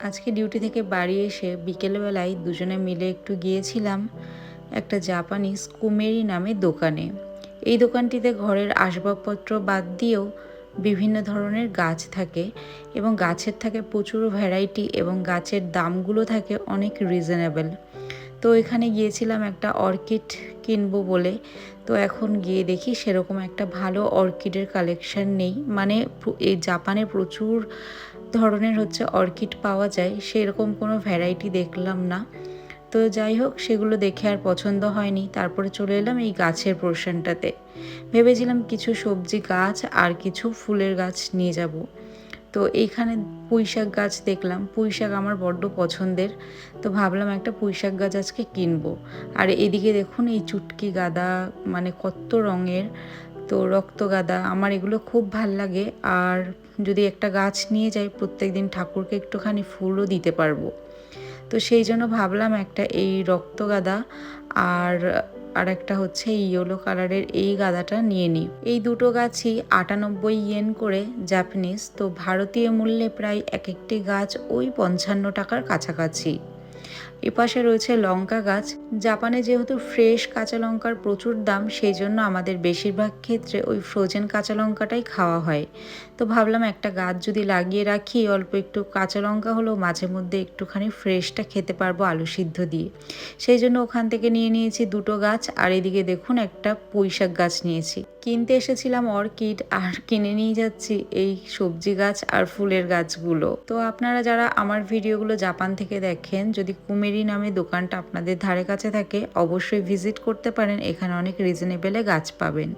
আজকে ডিউটি থেকে বাড়ি এসে বিকেলবেলায় দুজনে মিলে একটু গিয়েছিলাম একটা জাপানিজ কুমেরি নামে দোকানে। এই দোকানটিতে ঘরের আসবাবপত্র বাদ দিয়েও বিভিন্ন ধরনের গাছ থাকে এবং গাছের থাকে প্রচুর ভ্যারাইটি এবং গাছের দামগুলো থাকে অনেক রিজনেবল। তো এখানে গিয়েছিলাম একটা অর্কিড কিনবো বলে। তো এখন গিয়ে দেখি সেরকম একটা ভালো অর্কিডের কালেকশন নেই, মানে এই জাপানে প্রচুর ধরনের অর্কিড পাওয়া যায়, সেরকম কোনো ভ্যারাইটি দেখলাম না। তো যাই হোক, সেগুলো দেখে আর পছন্দ হয়নি। তারপরে চলে এলাম এই গাছের পোর্শনটাতে। ভেবেছিলাম কিছু সবজি গাছ আর কিছু ফুলের গাছ নিয়ে যাব। তো এইখানে পুঁইশাক গাছ দেখলাম। পুঁইশাক আমার বড্ড পছন্দের, তো ভাবলাম একটা পুঁইশাক গাছ আজকে কিনবো। আর এদিকে দেখুন এই চুটকি গাঁদা, মানে কত রঙের। তো রক্ত গাঁদা আমার এগুলো খুব ভাল লাগে। আর যদি একটা গাছ নিয়ে যাই প্রত্যেক দিন ঠাকুরকে একটুখানি ফুলও দিতে পারবো। তো সেই জন্য ভাবলাম একটা এই রক্ত গাঁদা আর আর একটা এই ইয়েলো কালারের এই গাঁদাটা নিয়ে নিই। এই দুটো গাছই 98 ইয়েন করে জাপানিজ। তো ভারতীয় মূল্যে প্রায় এক একটি গাছ ওই 55 টাকার কাছাকাছি। এপাশে রয়েছে লঙ্কা গাছ। জাপানে যেহেতু ফ্রেশ কাঁচা লঙ্কার প্রচুর দাম, সেই জন্য আমাদের বেশিরভাগ ক্ষেত্রে ওই ফ্রোজেন কাঁচা লঙ্কাটাই খাওয়া হয়। তো ভাবলাম একটা গাছ যদি লাগিয়ে রাখি, অল্প একটু কাঁচা লঙ্কা হলেও মাঝে মধ্যে একটুখানি ফ্রেশটা খেতে পারবো আলু সিদ্ধ দিয়ে। সেই জন্য ওখান থেকে নিয়ে নিয়েছি দুটো গাছ। আর এদিকে দেখুন একটা পুঁইশাক গাছ নিয়েছি। কিনতে এসেছিলাম অর্কিড, আর কিনে নিয়ে যাচ্ছি এই সবজি গাছ আর ফুলের গাছগুলো। তো আপনারা যারা আমার ভিডিওগুলো জাপান থেকে দেখেন, যদি কুমেরি নামে দোকানটা আপনাদের ধারে কাছে থাকে, অবশ্যই ভিজিট করতে পারেন। এখানে অনেক রিজনেবলে গাছ পাবেন।